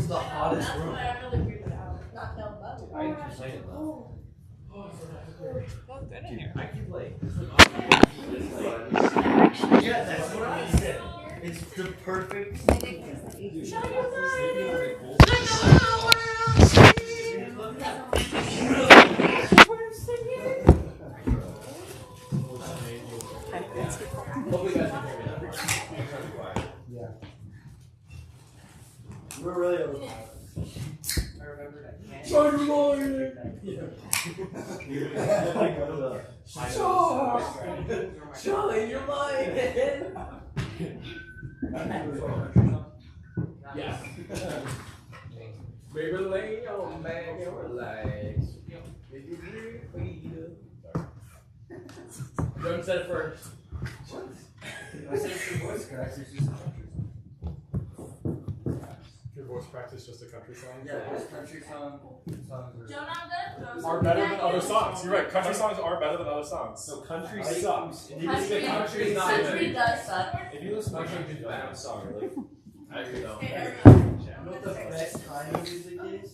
the hottest room. I complain about. I keep like. Yeah, that's what I said. It's the perfect. Hopefully you guys can hear me now. Yeah. We're really overpowered. I remember that. Charlie, you're lying. Yeah. Baby, lay on back and relax. Jordan said it first. I said it's your voice cracks. It's just a country song. Your voice practice just a country song? Yeah, this country songs Are better than other songs. You're right. Country songs are better than other sons. So country I- sucks. Country not Country does suck. If you listen to country, it's a bad song. Like, I agree though. You know what the best kind of music is?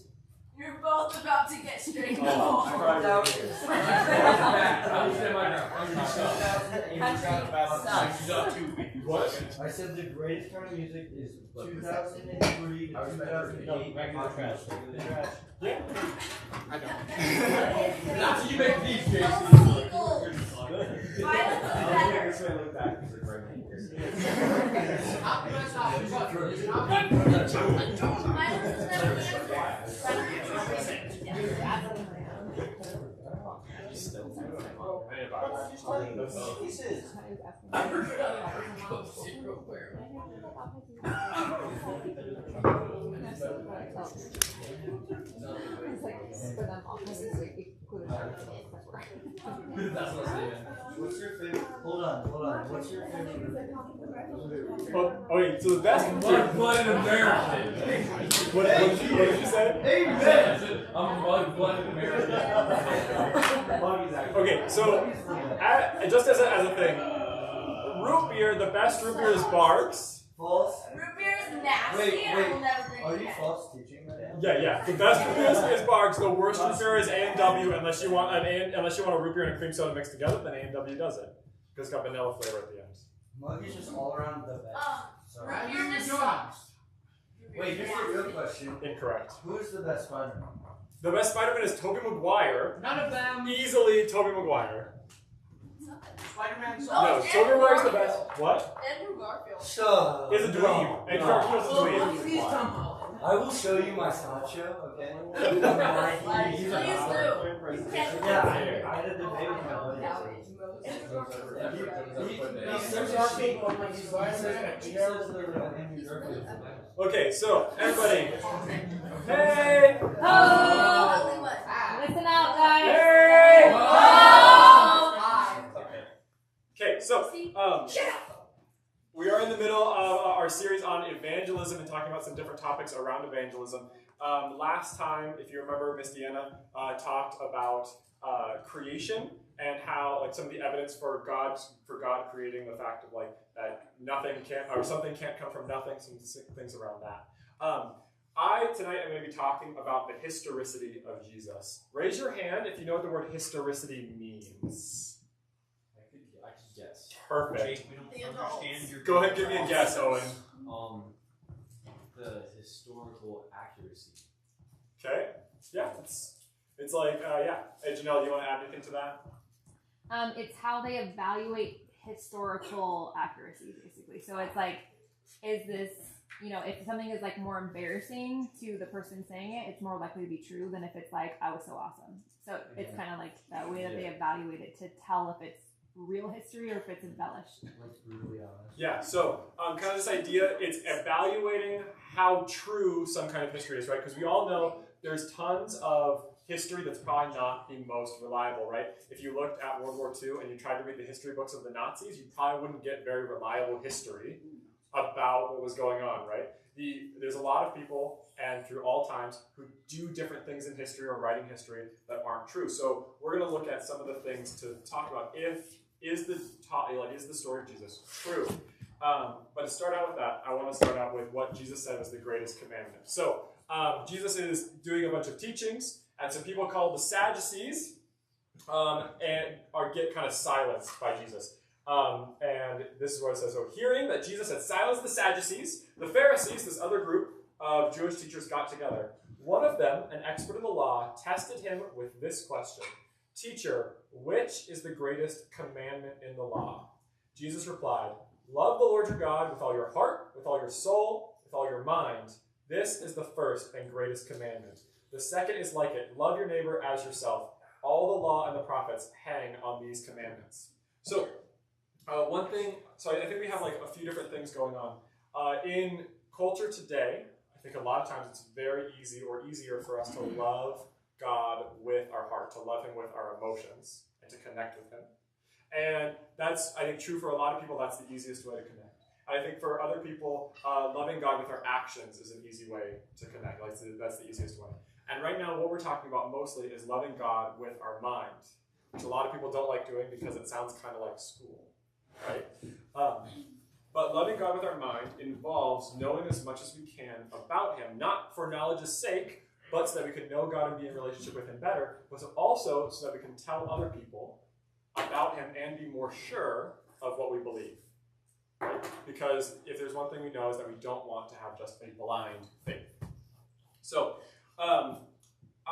You're both about to get straight. Oh, I probably That would. was- I was saying my country sucks. 2008. What? I said the greatest kind of music is 2003 to 2008. Regular trash. Yeah. I don't. Not till you make these, Jason. What's your favorite? Hold on. What's your favorite? Oh wait, so the best. Blood American. What did you say? Amen. I'm blood American. Okay, so just as a thing, root beer. The best root beer is Barks. False. Root beer is nasty Wait, and I will never drink Are it you again. false teaching right now? Yeah. The best root beer is Barks. The worst root beer is A&W. Unless you want a root beer and a cream soda mixed together, then A&W does it because it's got vanilla flavor at the end. Mug is just all around the best. So. Root beer just sucks. Wait, here's the real question. Incorrect. Who's the best Spider-Man? The best Spider-Man is Tobey Maguire. None of them. Easily Tobey Maguire. Spider-Man Oh, No, it's Tobey Andrew Maguire's the Garfield. best. What? Andrew Garfield. Shut up. He's a dweeb. Andrew Garfield's a dweeb. Please come. I will show you my slideshow, okay? Please do. You can't Yeah, I had a debate with my buddy. He says Okay, so everybody. Hey! Listen out, guys. Hey! Okay, so we are in the middle of our series on evangelism and talking about some different topics around evangelism. Last time, if you remember, Miss Deanna talked about creation and how like some of the evidence for God creating the fact of like that something can't come from nothing, some things around that. Tonight I'm going to be talking about the historicity of Jesus. Raise your hand if you know what the word historicity means. I could guess. Perfect. Jake, we don't understand your. Go ahead and give me a guess, Owen. The historical accuracy. Okay. Yeah, it's like yeah. Hey, Janelle, do you want to add anything to that? It's how they evaluate historical accuracy, basically. So it's like, is this, if something is like more embarrassing to the person saying it, it's more likely to be true than if it's like, I was so awesome. So it's kind of like that way that they evaluate it to tell if it's real history or if it's embellished. Let's be really honest. Yeah, so kind of this idea, it's evaluating how true some kind of history is, right? Because we all know there's tons of history that's probably not the most reliable, right? If you looked at World War II and you tried to read the history books of the Nazis, you probably wouldn't get very reliable history about what was going on, right? There's a lot of people, and through all times, who do different things in history or writing history that aren't true. So we're going to look at some of the things to talk about. Is the story of Jesus true? But to start out with that, I want to start out with what Jesus said was the greatest commandment. So Jesus is doing a bunch of teachings, and some people called the Sadducees get kind of silenced by Jesus. And this is what it says. So, hearing that Jesus had silenced the Sadducees, the Pharisees, this other group of Jewish teachers, got together. One of them, an expert in the law, tested him with this question: "Teacher, which is the greatest commandment in the law?" Jesus replied, "Love the Lord your God with all your heart, with all your soul, with all your mind. This is the first and greatest commandment. The second is like it: love your neighbor as yourself. All the law and the prophets hang on these commandments." So, one thing, I think we have like a few different things going on. In culture today, I think a lot of times it's very easy or easier for us to love God with our heart, to love him with our emotions, and to connect with him. And that's, I think, true for a lot of people. That's the easiest way to connect. I think for other people, loving God with our actions is an easy way to connect. That's the easiest way. And right now, what we're talking about mostly is loving God with our mind, which a lot of people don't like doing because it sounds kind of like school, right? But loving God with our mind involves knowing as much as we can about him, not for knowledge's sake, but so that we can know God and be in relationship with him better, but also so that we can tell other people about him and be more sure of what we believe. Right? Because if there's one thing we know is that we don't want to have just a blind faith. So, I'm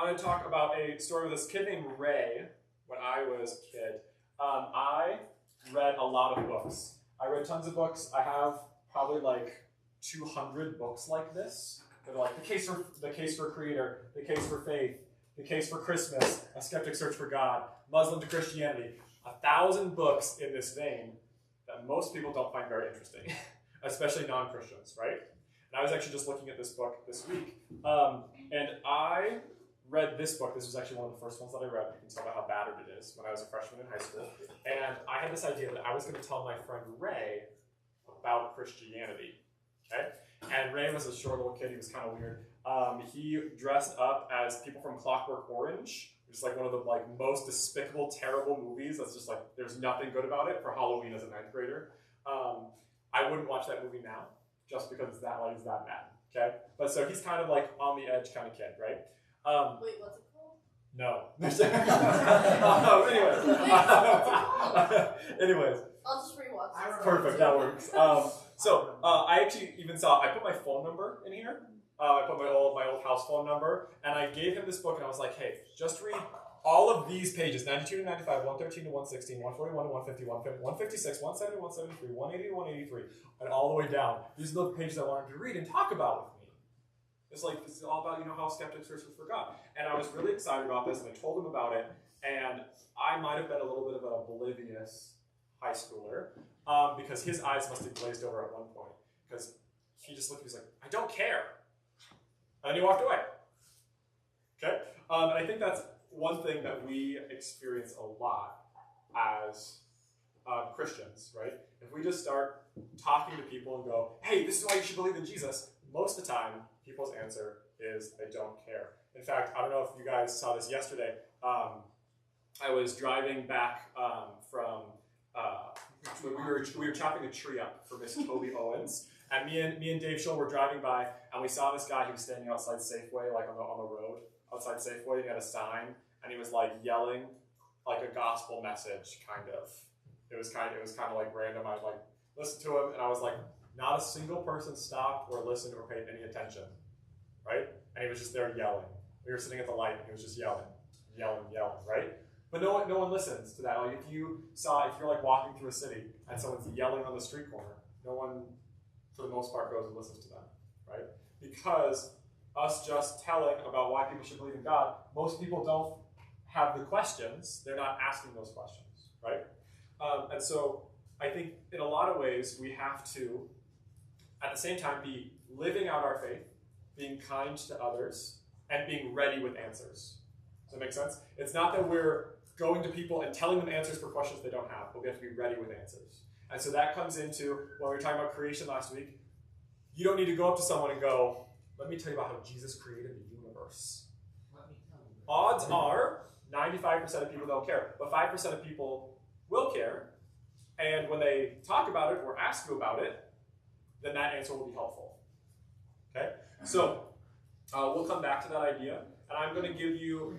going to talk about a story with this kid named Ray. When I was a kid, I read a lot of books. I read tons of books. I have probably like 200 books like this. They're like the case for Creator, The Case for Faith, The Case for Christmas, A Skeptic's Search for God, Muslim to Christianity. 1,000 books in this vein that most people don't find very interesting, especially non-Christians, right? And I was actually just looking at this book this week, and I read this book. This was actually one of the first ones that I read. You can tell by how battered it is, when I was a freshman in high school. And I had this idea that I was going to tell my friend Ray about Christianity, okay? And Ray was a short little kid. He was kind of weird. He dressed up as people from Clockwork Orange, which is like one of the most despicable, terrible movies. That's just like, there's nothing good about it, for Halloween as a 9th grader. I wouldn't watch that movie now, just because it's that bad, okay? But so he's kind of like on the edge kind of kid, right? Wait, what's it called? No. Anyways. Anyways. I'll just rewatch it. Perfect, that works. I actually even I put my phone number in here. I put my old house phone number, and I gave him this book, and I was like, hey, just read all of these pages, 92 to 95, 113 to 116, 141 to 150, 156, 170, 173, 180 to 183, and all the way down. These are the pages I wanted to read and talk about with me. It's all about, how skeptics search for God. And I was really excited about this, and I told him about it, and I might have been a little bit of an oblivious high schooler, because his eyes must have glazed over at one point, because he just looked, he was like, I don't care. And then he walked away. Okay? And I think that's one thing that we experience a lot as Christians, right? If we just start talking to people and go, hey, this is why you should believe in Jesus, most of the time, people's answer is, I don't care. In fact, I don't know if you guys saw this yesterday. I was driving back from, we were chopping a tree up for Miss Toby Owens, and me and Dave Schull were driving by, and we saw this guy who was standing outside Safeway, like on the road, outside Safeway. He had a sign, and he was like yelling like a gospel message, kind of. It was kind of like random. I like listened to him, and I was like, not a single person stopped or listened or paid any attention, right? And he was just there yelling. We were sitting at the light, and he was just yelling, right? But no one listens to that. Like if you're like walking through a city and someone's yelling on the street corner, no one, for the most part, goes and listens to them, right? Because us just telling about why people should believe in God, most people don't have the questions. They're not asking those questions, right? And so I think in a lot of ways we have to, at the same time, be living out our faith, being kind to others, and being ready with answers. Does that make sense? It's not that we're going to people and telling them answers for questions they don't have, but we have to be ready with answers. And so that comes into, when we were talking about creation last week, you don't need to go up to someone and go, let me tell you about how Jesus created the universe. Odds are 95% of people don't care, but 5% of people will care. And when they talk about it or ask you about it, then that answer will be helpful. Okay? So we'll come back to that idea, and I'm going to give you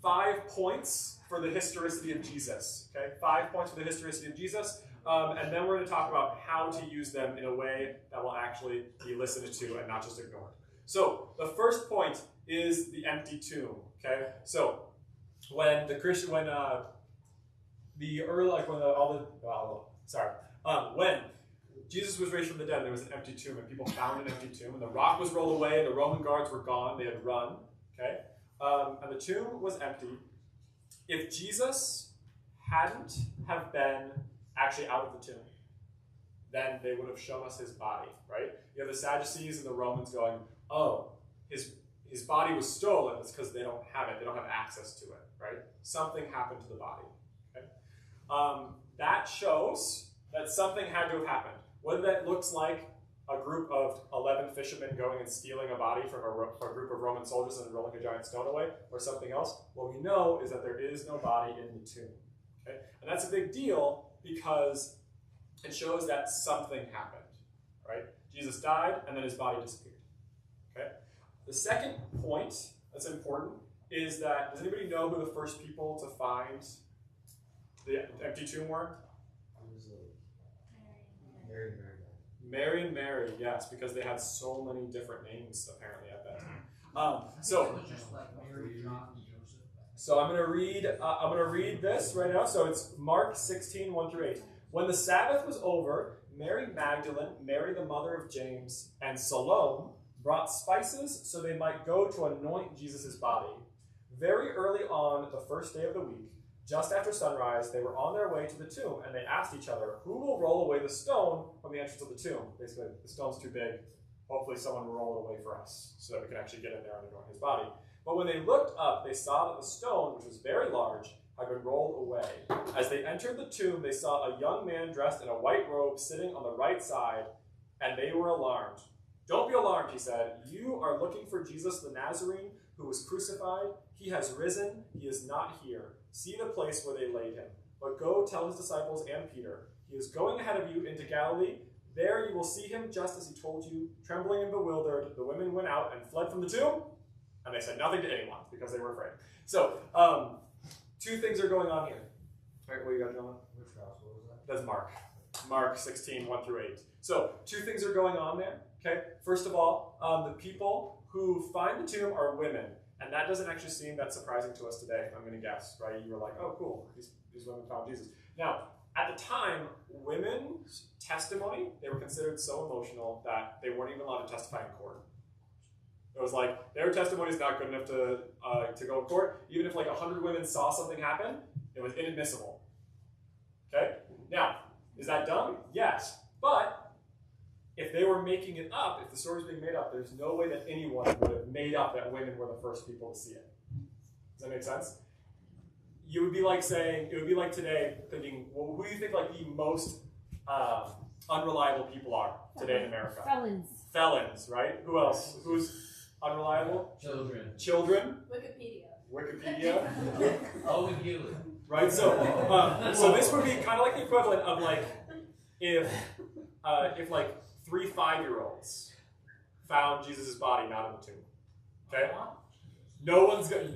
5 points for the historicity of Jesus. Okay, 5 points for the historicity of Jesus, and then we're going to talk about how to use them in a way that will actually be listened to and not just ignored. So the first point is the empty tomb. Okay, so when the Christian, when when Jesus was raised from the dead, there was an empty tomb, and people found an empty tomb, and the rock was rolled away, and the Roman guards were gone, they had run, okay? And the tomb was empty. If Jesus hadn't have been actually out of the tomb, then they would have shown us his body, right? You have the Sadducees and the Romans going, oh, his body was stolen. It's because they don't have it. They don't have access to it, right? Something happened to the body, okay? That shows that something had to have happened. Whether that looks like a group of 11 fishermen going and stealing a body from a group of Roman soldiers and rolling a giant stone away, or something else, what we know is that there is no body in the tomb. Okay? And that's a big deal because it shows that something happened. Right? Jesus died, and then his body disappeared. Okay? The second point that's important is that, does anybody know who the first people to find the empty tomb were? Mary and Mary, yes, because they had so many different names apparently at that time. So I'm gonna read this right now. So it's Mark 16, 1 through 8. When the Sabbath was over, Mary Magdalene, Mary the mother of James, and Salome brought spices so they might go to anoint Jesus' body. Very early on the first day of the week, just after sunrise, they were on their way to the tomb, and they asked each other, who will roll away the stone from the entrance of the tomb? Basically, the stone's too big. Hopefully someone will roll it away for us so that we can actually get in there and anoint his body. But when they looked up, they saw that the stone, which was very large, had been rolled away. As they entered the tomb, they saw a young man dressed in a white robe sitting on the right side, and they were alarmed. Don't be alarmed, he said. You are looking for Jesus the Nazarene, who was crucified. He has risen. He is not here. See the place where they laid him. But go tell his disciples and Peter. He is going ahead of you into Galilee. There you will see him just as he told you. Trembling and bewildered, the women went out and fled from the tomb. And they said nothing to anyone because they were afraid. So, 2 things are going on here. All right, what you got, gentlemen? Which gospel was that? That's Mark. Mark 16, 1 through 8. So, 2 things are going on there. Okay. First of all, the people who find the tomb are women. And that doesn't actually seem that surprising to us today, I'm going to guess, right? You were like, oh, cool, these women found Jesus. Now, at the time, women's testimony, they were considered so emotional that they weren't even allowed to testify in court. It was like, their testimony is not good enough to go in court. Even if like 100 women saw something happen, it was inadmissible. Okay? Now, is that dumb? Yes. But if they were making it up, if the story was being made up, there's no way that anyone would have made up that women were the first people to see it. Does that make sense? You would be like saying, it would be like today thinking, well, who do you think like the most unreliable people are today in America? Felons. Felons, right? Who else? Who's unreliable? Children. Children. Wikipedia. Owen Hewlett. Right? So this would be kind of like the equivalent of like, if like 3 5-year-olds found Jesus' body not in the tomb. Okay?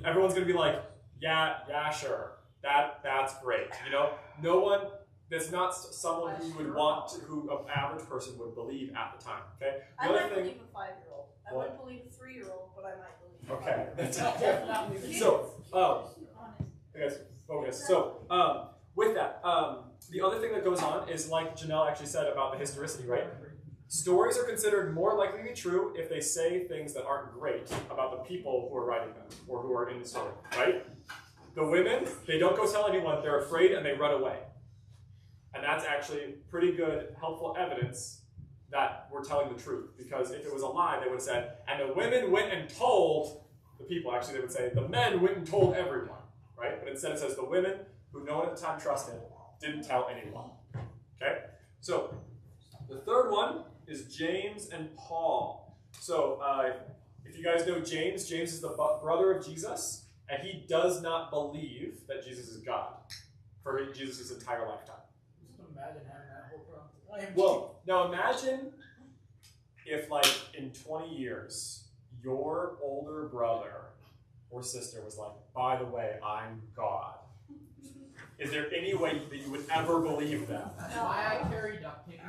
Everyone's gonna be like, yeah, sure. That's great. You know? No one, that's not someone who would want to, who an average person would believe at the time. Okay? I might believe a 5-year-old. I wouldn't believe a 3-year-old, but I might believe. Okay. So, guys, focus. So, with that, the other thing that goes on is, like Janelle actually said about the historicity, right? Stories are considered more likely to be true if they say things that aren't great about the people who are writing them or who are in the story, right? The women, they don't go tell anyone, they're afraid and they run away. And that's actually pretty good, helpful evidence that we're telling the truth. Because if it was a lie, they would have said, and the women went and told the people. Actually, they would say, the men went and told everyone, right? But instead it says the women, who no one at the time trusted, didn't tell anyone. Okay? So, the third one is James and Paul. So, if you guys know James, James is the brother of Jesus, and he does not believe that Jesus is God for Jesus' entire lifetime. Imagine having that whole problem. Well, now imagine if, like, in 20 years, your older brother or sister was like, by the way, I'm God, is there any way that you would ever believe that? That's why I carry duct tape.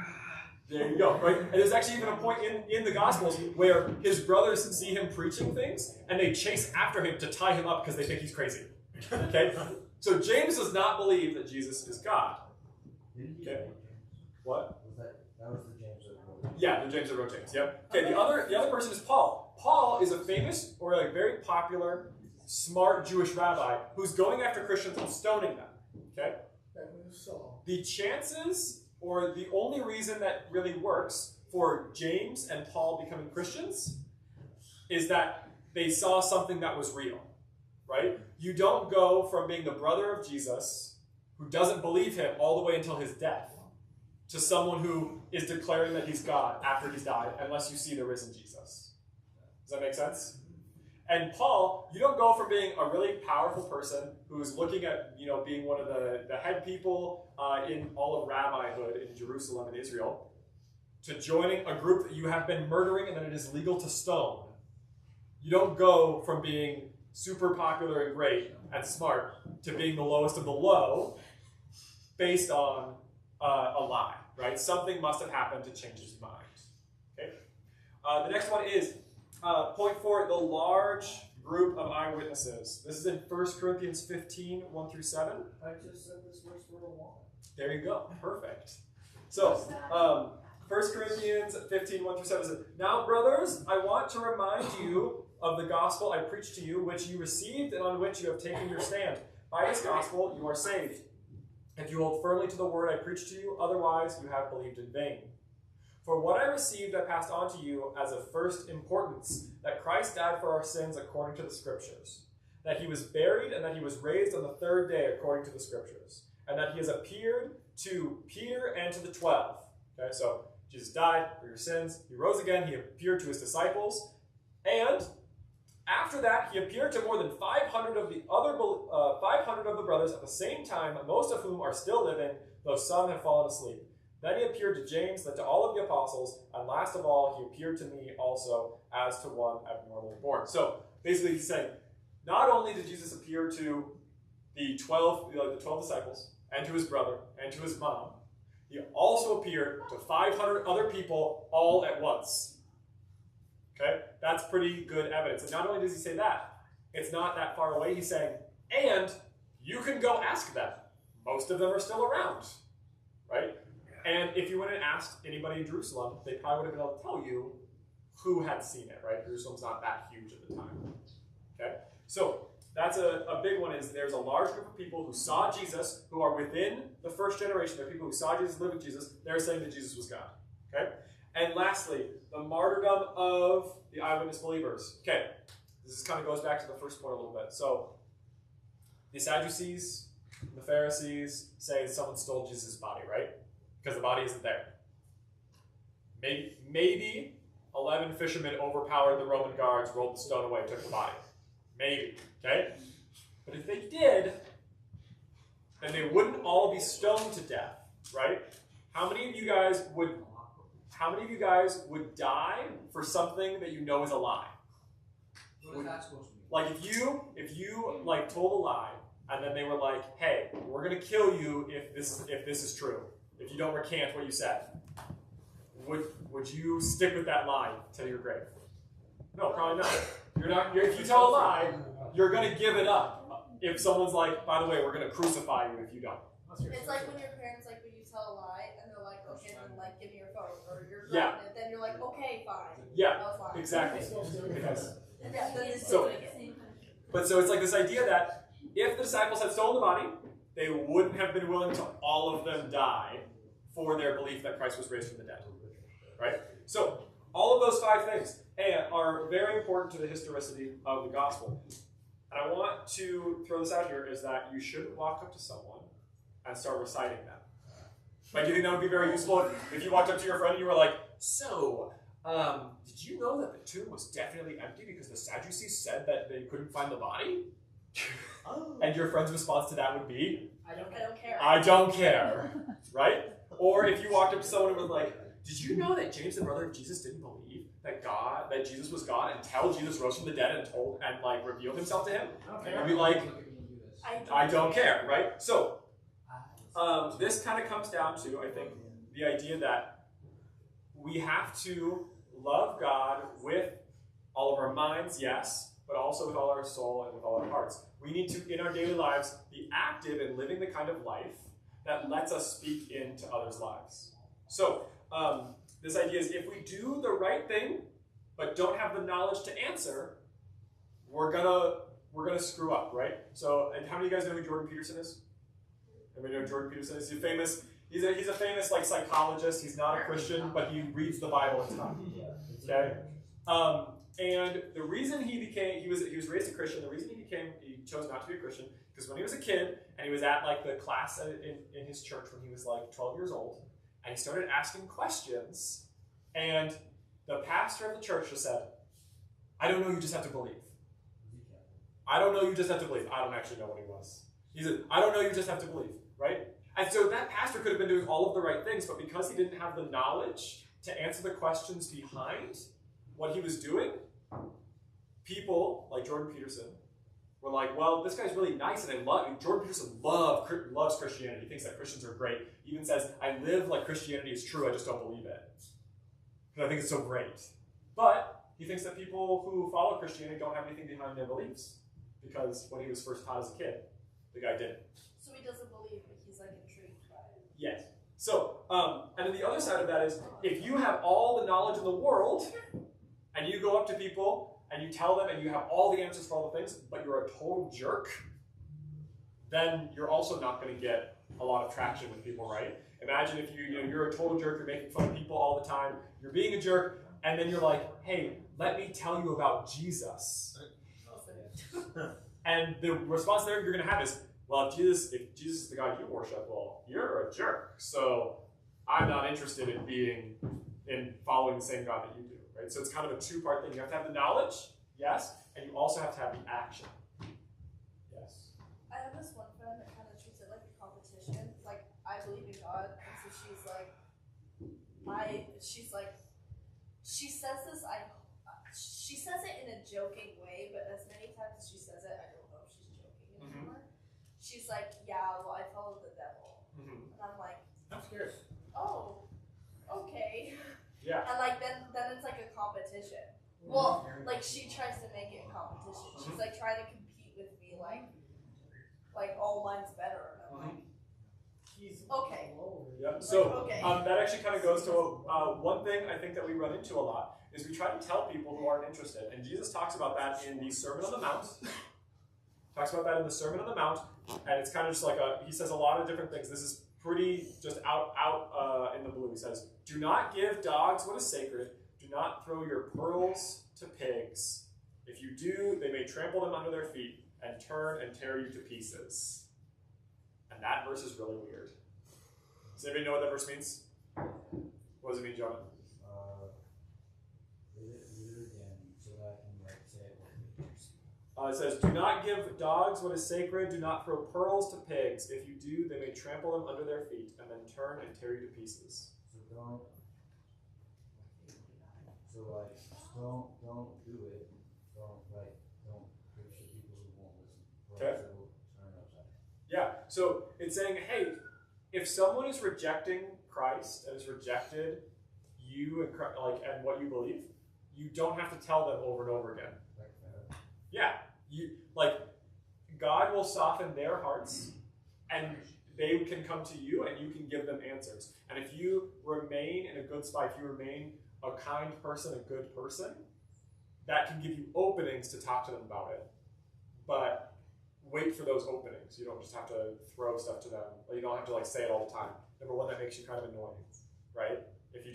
There you go, right? And there's actually even a point in the Gospels where his brothers see him preaching things, and they chase after him to tie him up because they think he's crazy. Okay? So James does not believe that Jesus is God. Okay? What? That was the James that wrote. Yeah, the James that wrote James. Yep. Okay, the other person is Paul. Paul is a famous or a very popular, smart Jewish rabbi who's going after Christians and stoning them. Okay? The chances, or the only reason that really works for James and Paul becoming Christians is that they saw something that was real, right? You don't go from being the brother of Jesus, who doesn't believe him all the way until his death, to someone who is declaring that he's God after he's died, unless you see the risen Jesus. Does that make sense? And Paul, you don't go from being a really powerful person who's looking at, being one of the head people in all of rabbihood in Jerusalem and Israel, to joining a group that you have been murdering and that it is legal to stone. You don't go from being super popular and great and smart to being the lowest of the low based on a lie, right? Something must have happened to change his mind. Okay. The next one is point 4, the large group of eyewitnesses. This is in 1 Corinthians 15, 1 through 7. I just said this verse for a while. There you go. Perfect. So, 1 Corinthians 15, 1 through 7 says, "Now, brothers, I want to remind you of the gospel I preached to you, which you received and on which you have taken your stand. By this gospel you are saved, if you hold firmly to the word I preached to you, otherwise you have believed in vain. For what I received I passed on to you as of first importance, that Christ died for our sins according to the Scriptures, that he was buried and that he was raised on the third day according to the Scriptures, and that he has appeared to Peter and to the 12. Okay, so Jesus died for your sins. He rose again. He appeared to his disciples. And after that, he appeared to more than 500 of the brothers at the same time, most of whom are still living, though some have fallen asleep. Then he appeared to James, then to all of the apostles, and last of all, he appeared to me also as to one abnormally born." So basically, he's saying, not only did Jesus appear to the 12 disciples, and to his brother, and to his mom, he also appeared to 500 other people all at once. Okay? That's pretty good evidence. And not only does he say that, it's not that far away. He's saying, and you can go ask them. Most of them are still around. Right? And if you went and asked anybody in Jerusalem, they probably would have been able to tell you who had seen it, right? Jerusalem's not that huge at the time. Okay? So that's a big one, is there's a large group of people who saw Jesus, who are within the first generation. They're people who saw Jesus, live with Jesus. They're saying that Jesus was God. Okay? And lastly, the martyrdom of the eyewitness believers. Okay, this kind of goes back to the first point a little bit. So, the Sadducees, the Pharisees say someone stole Jesus' body, right? Because the body isn't there. Maybe 11 fishermen overpowered the Roman guards, rolled the stone away, took the body. Maybe, okay? But if they did, then they wouldn't all be stoned to death, right? How many of you guys would die for something that you know is a lie? What is that supposed to mean? Like if you told a lie, and then they were like, "Hey, we're gonna kill you if this is true. If you don't recant what you said." Would you stick with that lie till your grave? No, probably not. If you tell a lie, you're gonna give it up. If someone's like, "By the way, we're gonna crucify you if you don't." It's like when your parents, when you tell a lie, and they're like, "Okay, then give me your phone," or "You're Yeah. pregnant," then you're like, "Okay, fine." Yeah, That's fine. exactly. Yes. Yeah, then it's So- still doing it. So it's like this idea that if the disciples had stolen the body, they wouldn't have been willing to all of them die for their belief that Christ was raised from the dead. Right? So all of those 5 things are very important to the historicity of the gospel. And I want to throw this out here, is that you shouldn't walk up to someone and start reciting them. Like, do you think that would be very useful if you walked up to your friend and you were like, "So, did you know that the tomb was definitely empty because the Sadducees said that they couldn't find the body?" And your friend's response to that would be, I don't care. "I don't care." Right? Or if you walked up to someone and was like, "Did you know that James, the brother of Jesus, didn't believe that Jesus was God until Jesus rose from the dead and like revealed himself to him? Okay. And be like, I don't care, right? So this kind of comes down to, I think, the idea that we have to love God with all of our minds, yes, but also with all our soul and with all our hearts. We need to, in our daily lives, be active in living the kind of life that lets us speak into others' lives. So this idea is if we do the right thing, but don't have the knowledge to answer, we're gonna screw up, right? So, and how many of you guys know who Jordan Peterson is? Everybody know who Jordan Peterson is? He's a famous like psychologist. He's not a Christian, but he reads the Bible a ton. Okay. And the reason he was raised a Christian. The reason he chose not to be a Christian because when he was a kid and he was at like the class in his church when he was like 12 years old, and he started asking questions, and the pastor of the church just said, "I don't know. You just have to believe." I don't know. You just have to believe. I don't actually know what he was. He said, "I don't know. You just have to believe." Right? And so that pastor could have been doing all of the right things, but because he didn't have the knowledge to answer the questions behind what he was doing, people like Jordan Peterson were like, well, this guy's really nice, and Jordan Peterson loves Christianity. He thinks that Christians are great. He even says, I live like Christianity is true, I just don't believe it. Because I think it's so great. But he thinks that people who follow Christianity don't have anything behind their beliefs. Because when he was first taught as a kid, the guy didn't. So he doesn't believe, but he's like intrigued by it. Yes. So, and then the other side of that is, if you have all the knowledge in the world, and you go up to people, and you tell them, and you have all the answers for all the things, but you're a total jerk, then you're also not going to get a lot of traction with people, right? Imagine if you're a total jerk, you're making fun of people all the time, you're being a jerk, and then you're like, hey, let me tell you about Jesus. And the response there you're going to have is, well, if Jesus is the God you worship, well, you're a jerk. So I'm not interested in following the same God that you do, right? So it's kind of a two-part thing. You have to have the knowledge, yes, and you also have to have the action. Yes. I have this one friend that kind of treats it like a competition. Like, I believe in God, and so she's like, she says this, she says it in a joking way, but as many times as she says it, I don't know if she's joking anymore. She's like, yeah, well, I follow the devil. And I'm like, I'm scared. oh, okay. Yeah. And like then it's like a competition. Well, like she tries to make it a competition. She's like trying to compete with me, like oh, mine's better. And I'm like, okay. Yeah. So okay. That actually kind of goes to one thing I think that we run into a lot is we try to tell people who aren't interested, and Jesus talks about that in the Sermon on the Mount. Talks about that in the Sermon on the Mount, and it's kind of just like he says a lot of different things. This is pretty just out in the blue. He says, "Do not give dogs what is sacred. Do not throw your pearls to pigs. If you do, they may trample them under their feet and turn and tear you to pieces." And that verse is really weird. Does anybody know what that verse means? What does it mean, Jonah? Read it again so that I can say it with It says, "Do not give dogs what is sacred. Do not throw pearls to pigs. If you do, they may trample them under their feet and then turn and tear you to pieces." So don't do it. Don't preach to people who won't listen. Okay. It will turn upside down. Yeah. So it's saying, hey, if someone is rejecting Christ and has rejected you and what you believe, you don't have to tell them over and over again. Yeah, God will soften their hearts, and they can come to you, and you can give them answers. And if you remain in a good spot, if you remain a kind person, a good person, that can give you openings to talk to them about it. But wait for those openings. You don't just have to throw stuff to them. You don't have to say it all the time. Number one, that makes you kind of annoying, right? If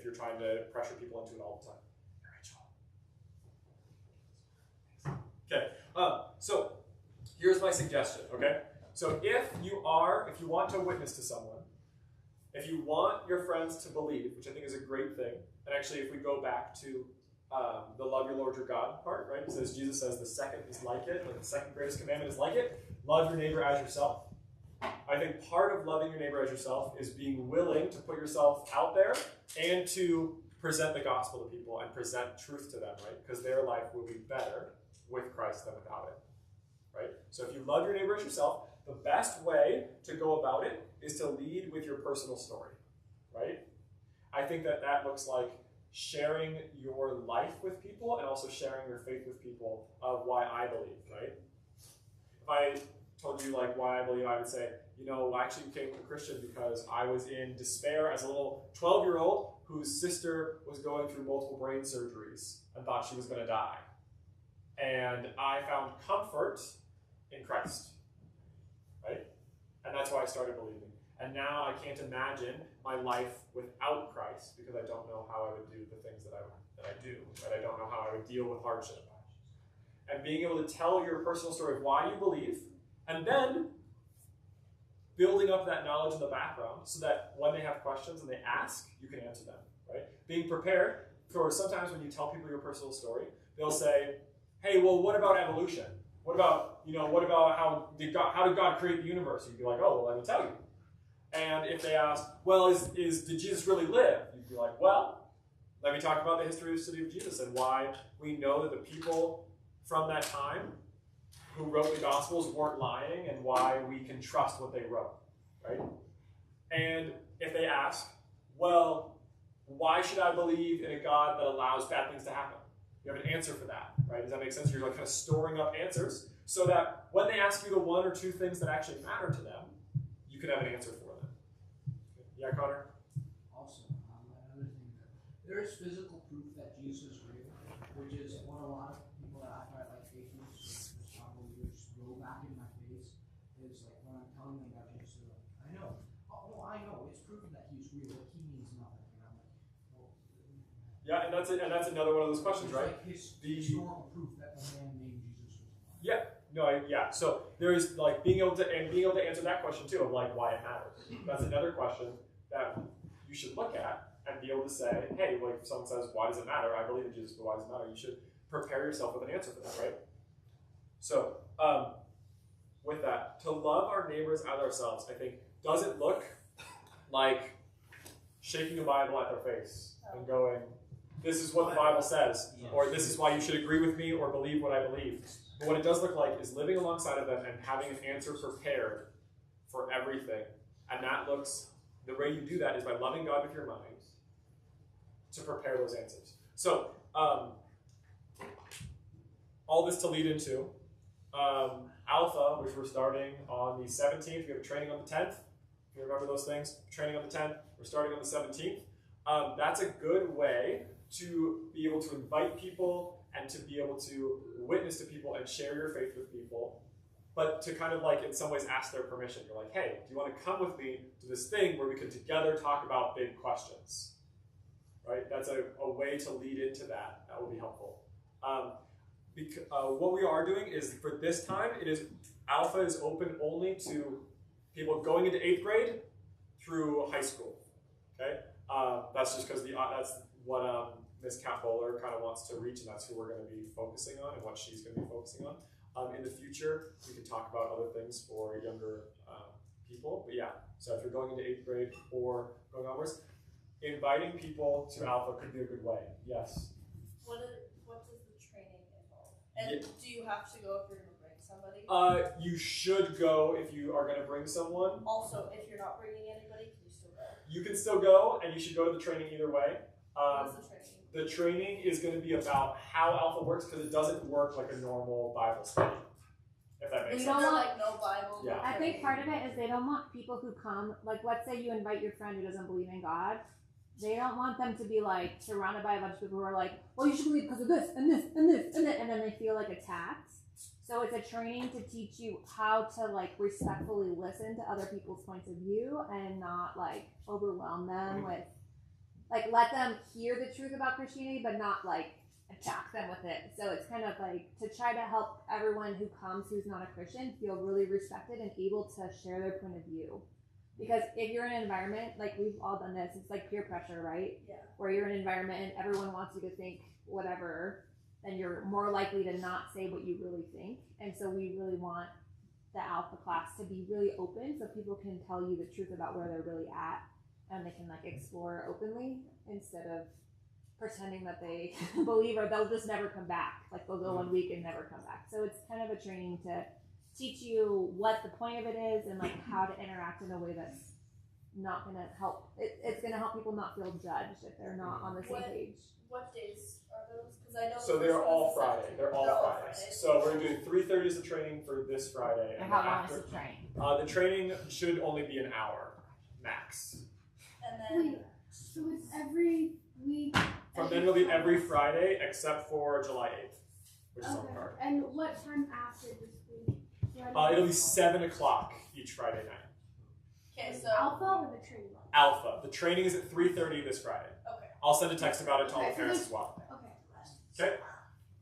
you're trying to pressure people into it all the time. Okay, so here's my suggestion, okay? So if you want to witness to someone, if you want your friends to believe, which I think is a great thing, and actually if we go back to the love your Lord your God part, right? It says, Jesus says the second is like it, or the second greatest commandment is like it, love your neighbor as yourself. I think part of loving your neighbor as yourself is being willing to put yourself out there and to present the gospel to people and present truth to them, right? Because their life will be better with Christ than without it, right? So if you love your neighbor as yourself, the best way to go about it is to lead with your personal story, right? I think that looks like sharing your life with people and also sharing your faith with people of why I believe, right? If I told you like why I believe, I would say, I actually became a Christian because I was in despair as a little 12-year-old whose sister was going through multiple brain surgeries and thought she was going to die. And I found comfort in Christ, right? And that's why I started believing. And now I can't imagine my life without Christ because I don't know how I would do the things that I do, that I don't know how I would deal with hardship. And being able to tell your personal story of why you believe, and then building up that knowledge in the background so that when they have questions and they ask, you can answer them, right? Being prepared for sometimes when you tell people your personal story, they'll say, hey, well, what about evolution? What about how did God create the universe? You'd be like, oh, well, let me tell you. And if they ask, well, did Jesus really live? You'd be like, well, let me talk about the history of the city of Jesus and why we know that the people from that time who wrote the Gospels weren't lying and why we can trust what they wrote, right? And if they ask, well, why should I believe in a God that allows bad things to happen? You have an answer for that, right? Does that make sense? You're like kind of storing up answers so that when they ask you the one or two things that actually matter to them, you can have an answer for them. Yeah, Connor? Also, another thing, there is physical proof that Jesus is real, which is what a lot of people that I find like atheists or probably just roll back in my face is like when I'm telling them about Jesus, they're like, I know. Oh, no, I know. It's proven that he's real. Like, he means nothing. And I'm like, well, Yeah, and that's another one of those questions, right? Like historical proof that a man named Jesus was alive. Yeah. Yeah. So there is like being able to answer that question too of like why it matters. That's another question that you should look at and be able to say, hey, like if someone says, why does it matter? I believe in Jesus, but why does it matter? You should prepare yourself with an answer for that, right? So with that, to love our neighbors as ourselves, I think, doesn't look like shaking a Bible at their face and going, this is what the Bible says, or this is why you should agree with me or believe what I believe. But what it does look like is living alongside of them and having an answer prepared for everything. And that looks, the way you do that is by loving God with your mind to prepare those answers. So, all this to lead into Alpha, which we're starting on the 17th. We have a training on the 10th. If you remember those things, training on the 10th. We're starting on the 17th. That's a good way to be able to invite people and to be able to witness to people and share your faith with people, but to kind of like in some ways ask their permission. You're like, hey, do you want to come with me to this thing where we can together talk about big questions? Right? That's a way to lead into that. That will be helpful. What we are doing is for this time, Alpha is open only to people going into 8th grade through high school. Okay, that's just because that's what Ms. Kat Bowler kind of wants to reach, and that's who we're going to be focusing on and what she's going to be focusing on. In the future, we can talk about other things for younger people. But yeah, so if you're going into 8th grade or going onwards, inviting people to Alpha could be a good way. Yes. What does the training involve? And do you have to go if you're going to bring somebody? You should go if you are going to bring someone. Also, if you're not bringing anybody, can you still go? You can still go, and you should go to the training either way. What's the training? The training is going to be about how Alpha works because it doesn't work like a normal Bible study. If that makes You sense. don't want- like no Bible. Yeah. no I think training. part of it is they don't want people who come, like let's say you invite your friend who doesn't believe in God. They don't want them to be like surrounded by a bunch of people who are like, well, you should believe because of this and this and this and that, and then they feel like attacked. So it's a training to teach you how to like respectfully listen to other people's points of view and not like overwhelm them with, like let them hear the truth about Christianity, but not like attack them with it. So it's kind of like to try to help everyone who comes who's not a Christian feel really respected and able to share their point of view. Because if you're in an environment, like we've all done this, it's like peer pressure, right? Yeah. Where you're in an environment and everyone wants you to think whatever, then you're more likely to not say what you really think. And so we really want the Alpha class to be really open so people can tell you the truth about where they're really at and they can like explore openly instead of pretending that they believe, or they'll just never come back. Like they'll go 1 week and never come back. So it's kind of a training to teach you what the point of it is and like how to interact in a way that's not going to help. It's going to help people not feel judged if they're not on the same page. What days are those? Because I know. So they're all Friday. They're all Fridays. So we're doing 3:30 is the training for this Friday. And how long is the training? The training should only be an hour max. And then. Wait, so it's every week? From then it'll be every Friday except for July 8th, which is on the Okay. card. And what time after this week? It'll be 7 o'clock each Friday night. Okay, so. Alpha or the training? Alpha. The training is at 3:30 this Friday. Okay. I'll send a text about it to all the Okay, so parents there's- as well. Okay.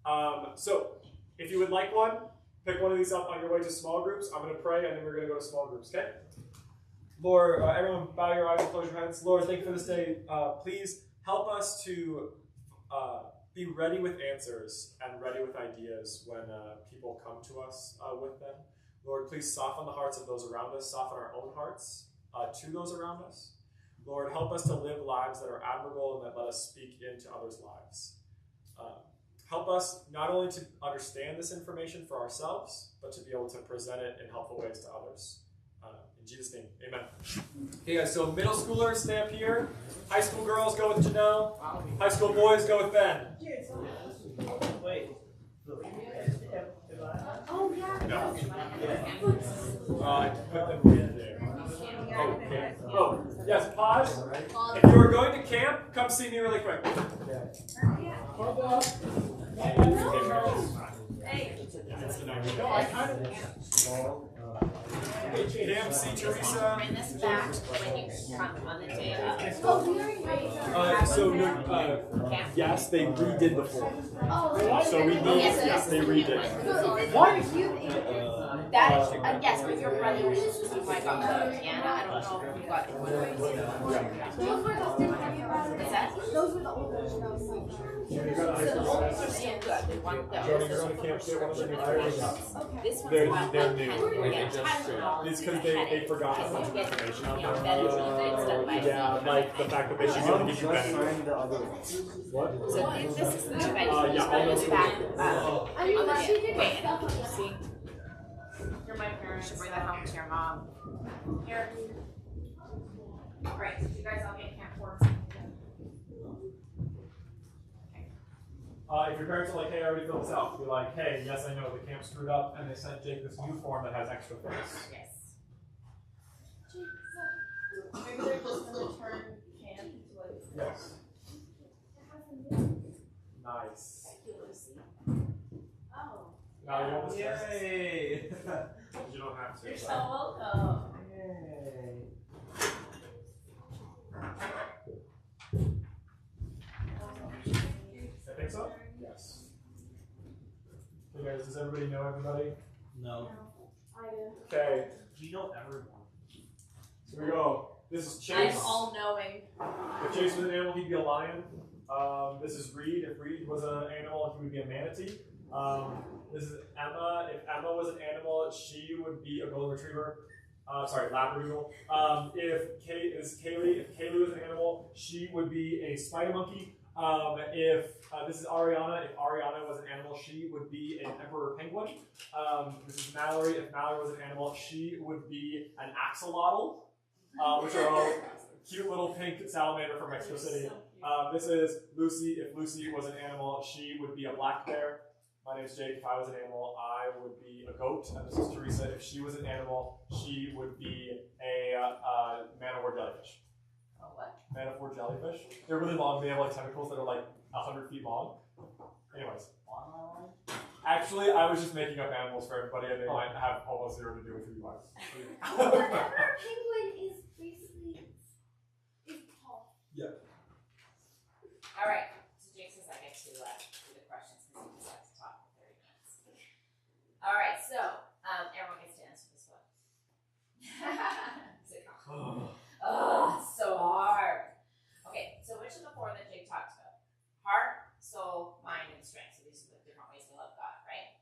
Okay. So if you would like one, pick one of these up on your way to small groups. I'm going to pray and then we're going to go to small groups. Okay. Lord, everyone, bow your eyes and close your hands. Lord, thank you for this day. Please help us to be ready with answers and ready with ideas when people come to us with them. Lord, please soften the hearts of those around us, soften our own hearts to those around us. Lord, help us to live lives that are admirable and that let us speak into others' lives. Help us not only to understand this information for ourselves, but to be able to present it in helpful ways to others. In Jesus' name, amen. Okay, guys, so middle schoolers stay up here. High school girls go with Janelle. High school boys go with Ben. Oh, yeah. No. I put them in there. Oh, okay. Oh, yes, pause. If you are going to camp, come see me really quick. Hey. Camp, see Teresa. Bring this back when you come on the day of. Oh, we already made Yes, they redid the form. Oh, So we need, yes, they redid it. so is this you? That is, yes, but your brother was just who I got from Piano. I don't know if you got the one. Those were the old ones. Is that? Those were the old ones. No, so. So the old ones are still good. The one that Jody, you're on camp, get one of the new hires. this one's They're- about they're like new. 10 we get Tylenol It's and because a they headache. forgot to And put you get, information you on know, there. Benadryl and stuff like Yeah, that. like the fact that they should be able to give you benefits. What? So this is the new yeah, benefit. Just bring this back. I mean, on the she did wait, stuff on you that. see? You're my parents. You should bring that home to your mom. Here. All right, so you guys all get camp forms. If your parents are like, hey, I already filled this out, be like, hey, yes, I know, the camp screwed up, and they sent Jake this new form that has extra things. Yes. Maybe they're just gonna turn camp into like. Yes. Nice. Oh. Now you want this test? Yay! You don't have to. You're so but- welcome. Yay! I think so? Yes. Hey guys, does everybody know everybody? No. I do. Okay, Do you know everyone? so we go. This is I'm Chase. all knowing. If Chase was an animal, he'd be a lion. This is Reed. If Reed was an animal, he would be a manatee. This is Emma. If Emma was an animal, she would be a golden retriever. Sorry, labradoodle. If Kaylee was an animal, she would be a spider monkey. If this is Ariana, if Ariana was an animal, she would be an emperor penguin. This is Mallory. If Mallory was an animal, she would be an axolotl, which are all cute little pink salamander from Mexico City. This is Lucy. If Lucy was an animal, she would be a black bear. My name's Jake. If I was an animal, I would be a goat. And this is Teresa. If she was an animal, she would be a man of war jellyfish. Oh, what? Man of war jellyfish. They're really long. They have like tentacles that are like 100 feet long. Anyways. Actually, I was just making up animals for everybody, and they might have almost zero to do with who you are. Emperor penguin is basically is tall. All right. So Jake says I get to do the questions because he just likes to talk for 30 minutes. All right. So everyone gets to answer this one. It's like, oh, it's so hard. Okay. So which of the four that Jake talked about? Heart, soul, mind, and strength. So these are the different ways to love God, right?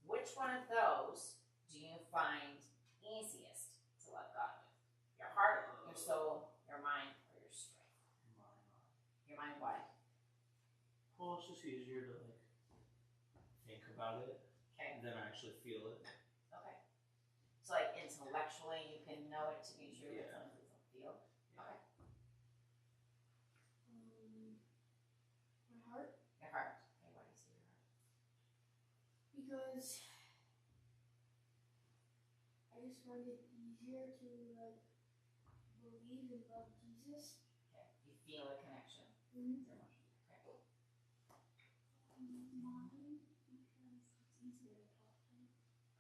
Which one of those do you find easiest to love God? it's easier to like think about it Okay. than actually feel it. Okay. So like intellectually, you can know it to be true, but Yeah. sometimes it's a feel. Okay. My heart, Your heart. Okay, why do you say your heart? because I just find it easier to like believe and love Jesus. Okay. You feel a connection. Mm-hmm. Your emotion. Okay. Mine, because it's easier to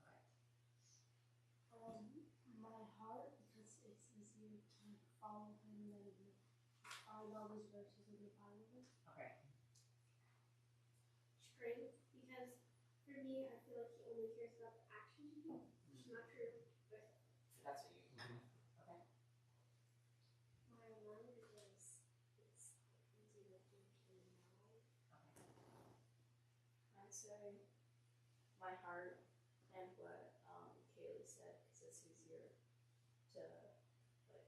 talk to. Okay. My heart, because it's easier to follow him than I love his verses in the Bible. Okay. Strength, because for me, I feel like he only cares about the actions you do. It's not true, but So that's what you. Mhm. Okay. my mind, because it's easier to think and know. Okay. I'd say my heart and what Kaylee said, because it's easier to like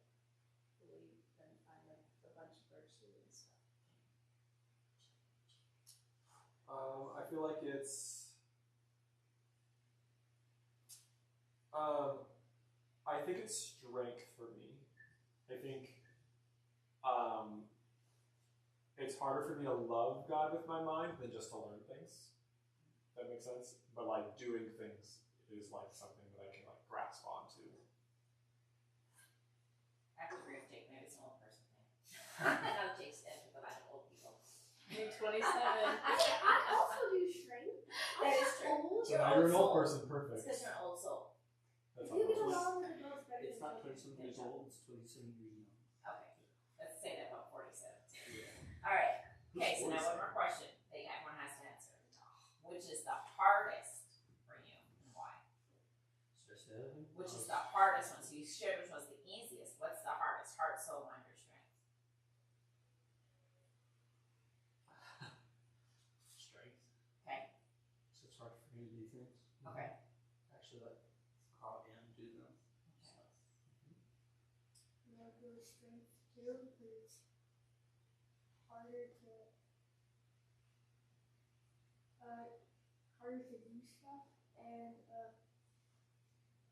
believe than find like a bunch of verses and stuff. I feel like it's. I think it's strength for me. I think it's harder for me to love God with my mind than just to learn things. That makes sense. But like doing things is like something that I can like grasp onto. I have to agree with Jake. Maybe it's an old person thing. Now Jake's dead, but I like old people. You're 27. I also do strength. That is true. Old. So You're now you're an old old soul. person, It's perfect. because you're an old soul. That's If you get all. along with adults better It's than not children. 27 years old, it's 27 years young. Okay. Let's say that about 47. Alright. Okay, so now one more question that everyone has to answer. Which is the hardest for you and why? Should I say that again? Which is the hardest one? So you shared which one's the easiest. What's the hardest? Heart, soul, mind, or strength? Strength. Okay. So it's hard for me to do things. Okay. Actually, like call and do them. Okay. And I'll go with strength too, because it's harder to do stuff and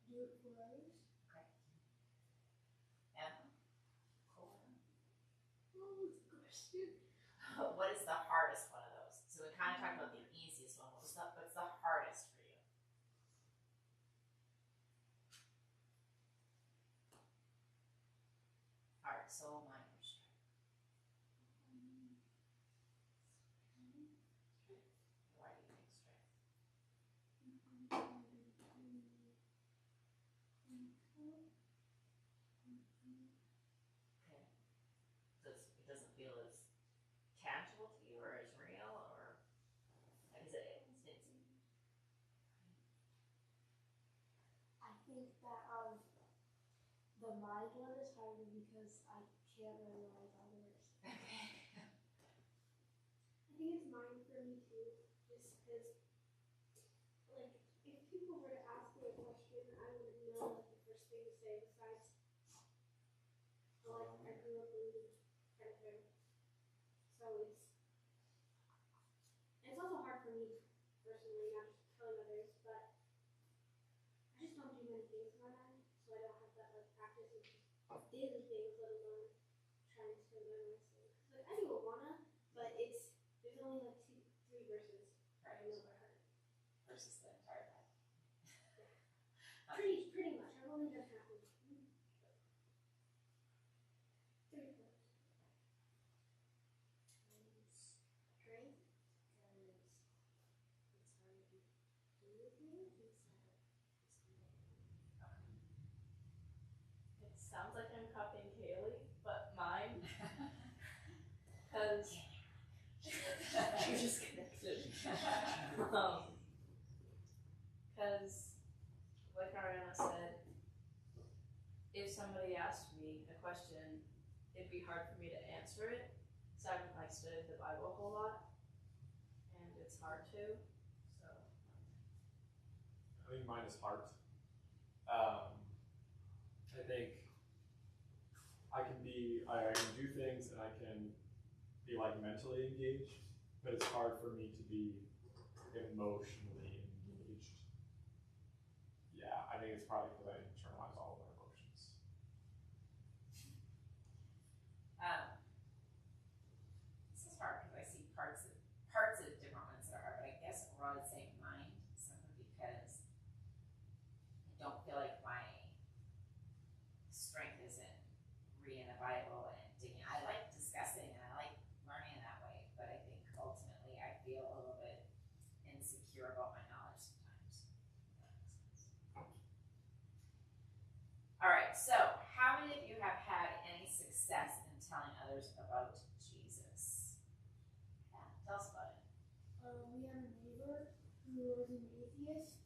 do it for others. Emma? Cool. What was the question? What is the hardest one of those? So we kind of talked about the easiest one. What's the hardest for you? Heart, soul, mind, or strength? Why do you think strength? Okay. It doesn't feel as tangible to you or as real or like is it I think that the mind one is harder because I can't memorize all the words. okay. I think it's mine for me too, just because, like, if people were to ask me a question, I wouldn't know like, the first thing to say besides, like, I grew up reading kind of thing. So it's also hard for me personally, not just telling others, but I just don't do many things in my mind, so I don't have that like practice of daily things, let alone trying to memorize things. Like I do wanna, but there's only like 3 verses I know by heart. Versus the entire Bible. Pretty much. I've only done half of it. 3 verses. Strength, because it's hard to do things instead of It sounds like I'm copying Kaylee, but mine, because you're just connected. Because, like Ariana said, if somebody asked me a question, it'd be hard for me to answer it. So I haven't like studied the Bible a whole lot, and it's hard to. So I think mine is heart. I think I can do things and I can be like mentally engaged but it's hard for me to be emotionally engaged. Yeah, I think it's probably because I internalize all of our emotions. This is hard because I see parts of different ones that are hard, but I guess overall I'd say mine, simply because I don't feel like my strength is in reading the Bible and digging. I like discussing and I like learning that way, but I think ultimately I feel a little bit insecure about my knowledge sometimes. If that makes sense. All right, so how many of you have had any success in telling others about Jesus? Yeah, tell us about it. We have a neighbor who was an atheist,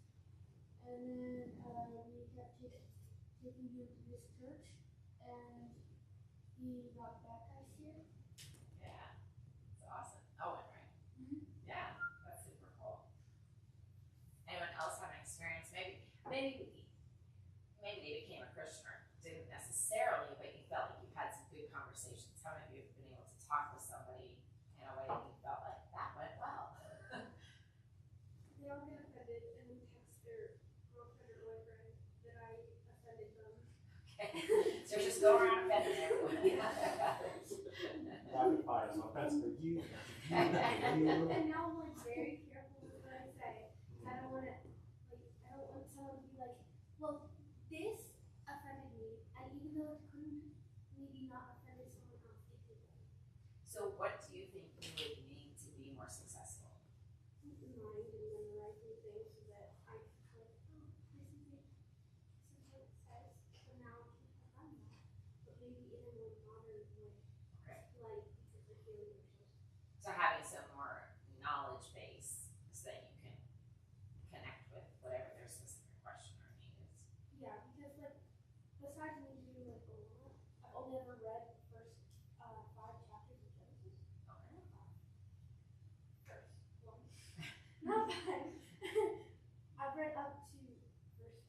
and then we kept taking him to this church, and he got baptized here. Yeah, it's awesome. Owen, right? Yeah, that's super cool. Anyone else have an experience? Maybe they became a Christian or didn't necessarily, but you felt like you had some good conversations. How many of you have been able to talk with somebody in a way that you felt like that went well? They all get offended and then text their girlfriend or boyfriend that I offended them. Okay, so just go around offending everyone. Rapid fire, so that's for you. And now I'm like very careful with what I say. I don't want someone to be like, well, this offended me, and even though it couldn't maybe not offended someone else, it did. So what do you think you would need to be more successful? Mind and memorizing things so that I can kind of, oh, this is what it says, so now I can have done that. But maybe in a more modern way, Okay. like because I feel yourself. So having some more knowledge base so that you can connect with whatever their specific question or need is. Yeah, because like besides me doing like a lot, I've only ever read the first 5 chapters of Genesis. Okay. First one. Not 5. I've read up to verse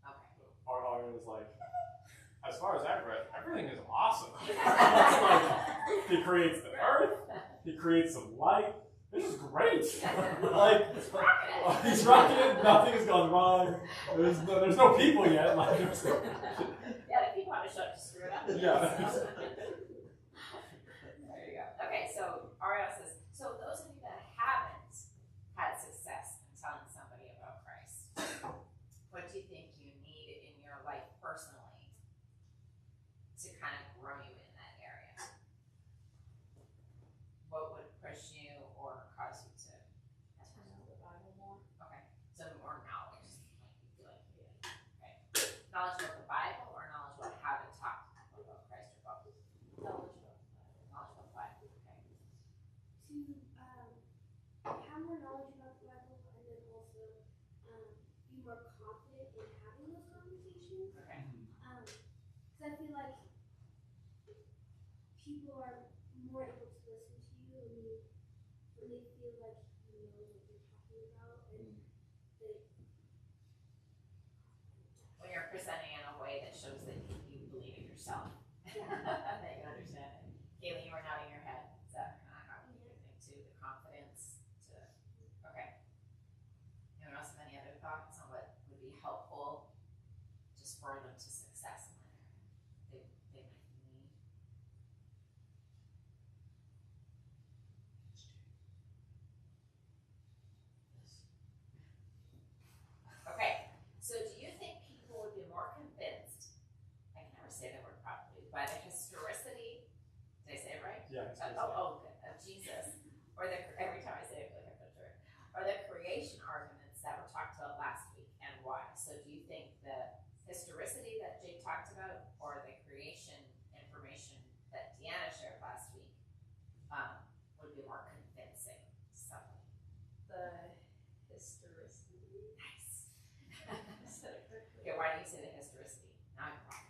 5. Okay. Our is like, as far as I've read, everything is awesome. It's like, he creates the earth, he creates some light. This is great. Like, he's rocking it. Nothing has gone wrong. There's no people yet. Like, Yeah, the people have to show up to screw it up. Yeah. There you go. Okay, so Ariel says, so those of you that haven't had success in telling somebody about Christ, what do you think you need in your life personally to kind of grow you in that area? What would push you or cause you to know the Bible more. Okay, so more knowledge, like you feel like you need. Okay, knowledge about the Bible or knowledge about how to talk about Christ or both? Knowledge about the Bible. Knowledge about the Bible. Okay. To have more knowledge about the Bible and then also be more confident in having those conversations. Okay. Because I feel like people are more able to listen to you when they feel like you know what you're talking about and they. When you're presenting in a way that shows that you believe it yourself. Yeah. That you understand it. Kaylee, you were nodding your head. Is that kind of how you think too? The confidence to. Okay. Anyone else have any other thoughts on what would be helpful just for them to success in that area? They might need. Okay, so do you think people would be more convinced, I can never say the word properly, by the historicity, did I say it right? yeah. Of Jesus, or every time I say it, I feel like I'm butchering it, or the creation arguments that were talked about last week, and why? So do you think the historicity that Jake talked about, or the creation information that Deanna shared last week, would be more convincing to somebody? The historicity. Nice. Said it correctly. Okay, why do you say the historicity? Now I'm wrong.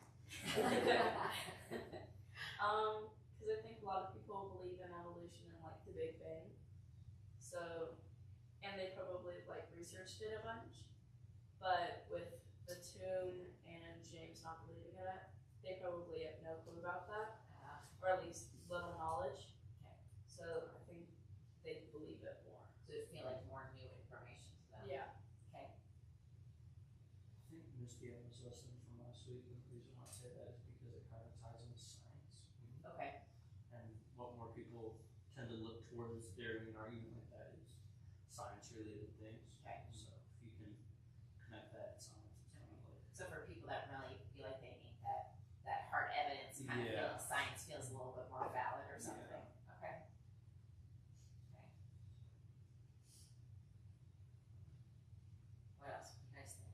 Because I think a lot of people believe in evolution and like the Big Bang. So, and they probably like researched it a bunch. But with the Tune and James not believing in it, they probably have no clue about that, or at least little knowledge. Okay. So I think they believe missed the MS lesson from last week, and the reason why I say that is because it kind of ties into science. Okay. And what more people tend to look towards during an argument like that is science-related things. Okay. So if you can connect that to science, it's kind of like So for people that really feel like they need that hard evidence kind of Yeah. feeling, science feels a little bit more valid or something. Yeah. Okay. What else do you guys think?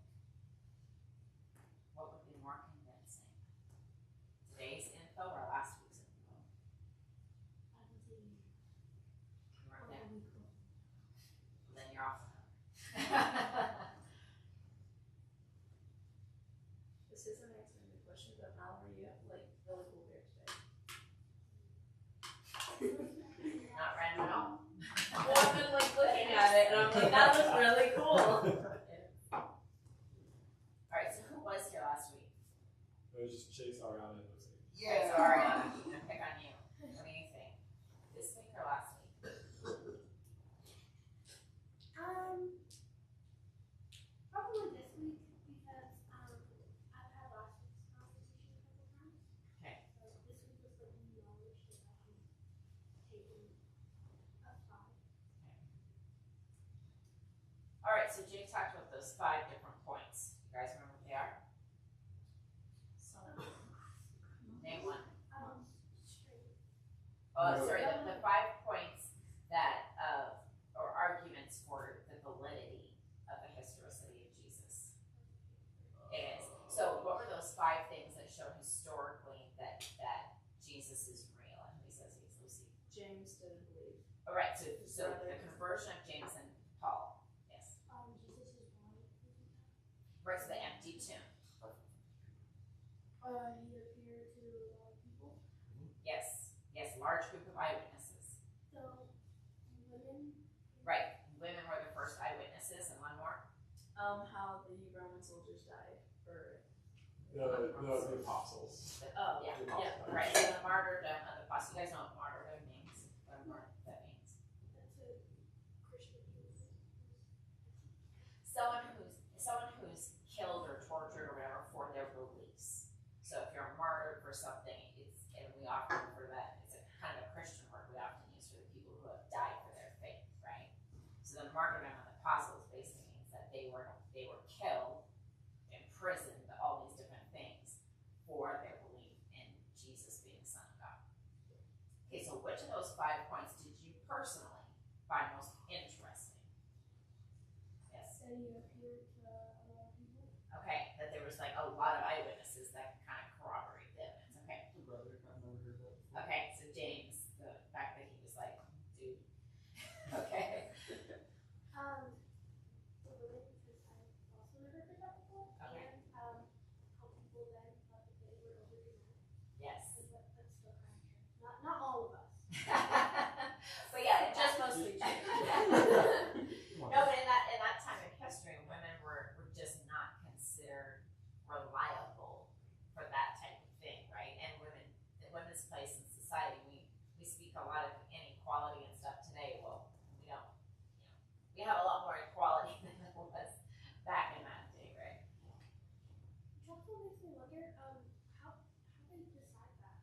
What would be more convincing? Today's info or last week's info? I would say You weren't or there. a week old. Well, then you're off the hook. This isn't answering the question, but Mallory, you have like really cool hair today. Not random at all. Well, I've been like looking at it and I'm like, that looks really cool. Alright, so who was here last week? It was just Chase around and it was like, Alright, so Ariana, I'm gonna pick on you. What do you think? This week or last week? Probably this week because I've had last week's conversation a couple times. Okay. So this week was the new knowledge that I'm taking a 5. Alright, so Jake talked about those 5 different points. You guys remember what they are? Name one. Straight. Oh, No. sorry, the 5 points that, or arguments for the validity of the historicity of Jesus. It is. So what were those 5 things that show historically that Jesus is real? And who says he's Lucy? James didn't believe. Alright, so the conversion of James and Paul. Yes. Jesus is white. Right, so the empty tomb. He appeared to a lot of people. Yes, large group of eyewitnesses. So women. Right, women were the first eyewitnesses, and one more. How the Roman soldiers died for. the apostles. Oh, Yeah, The apostles died. right, so the martyrdom of the apostles. You guys know what martyrdom means? What that means? That's a Christian thing. Someone who's killed or tortured or whatever for their beliefs. So if you're martyred for something, and we often refer to that, it's a kind of a Christian word we often use for the people who have died for their faith, right? So the martyrdom of the apostles basically means that they were killed, imprisoned, all these different things for their belief in Jesus being the Son of God. Okay, so which of those 5 points did you personally find most interesting? Yes. That he appeared to a lot of people. Okay, that there was like a lot of eyewitnesses that kind of corroborate the evidence. Okay. The brother, I've never heard that before. Okay, so James, the fact that he was like, dude. Okay. The women, because I've also never heard that before. Okay. And how people then thought that they were overdramatic. Yes. But that's still kind of true. Not all of us. But yeah, Just mostly James. No, but in that time in history, women were just not considered reliable for that type of thing, right? And women's place in society, we speak a lot of inequality and stuff today. Well, we don't, we have a lot more equality than there was back in that day, right? Which also makes me wonder, how they decide that.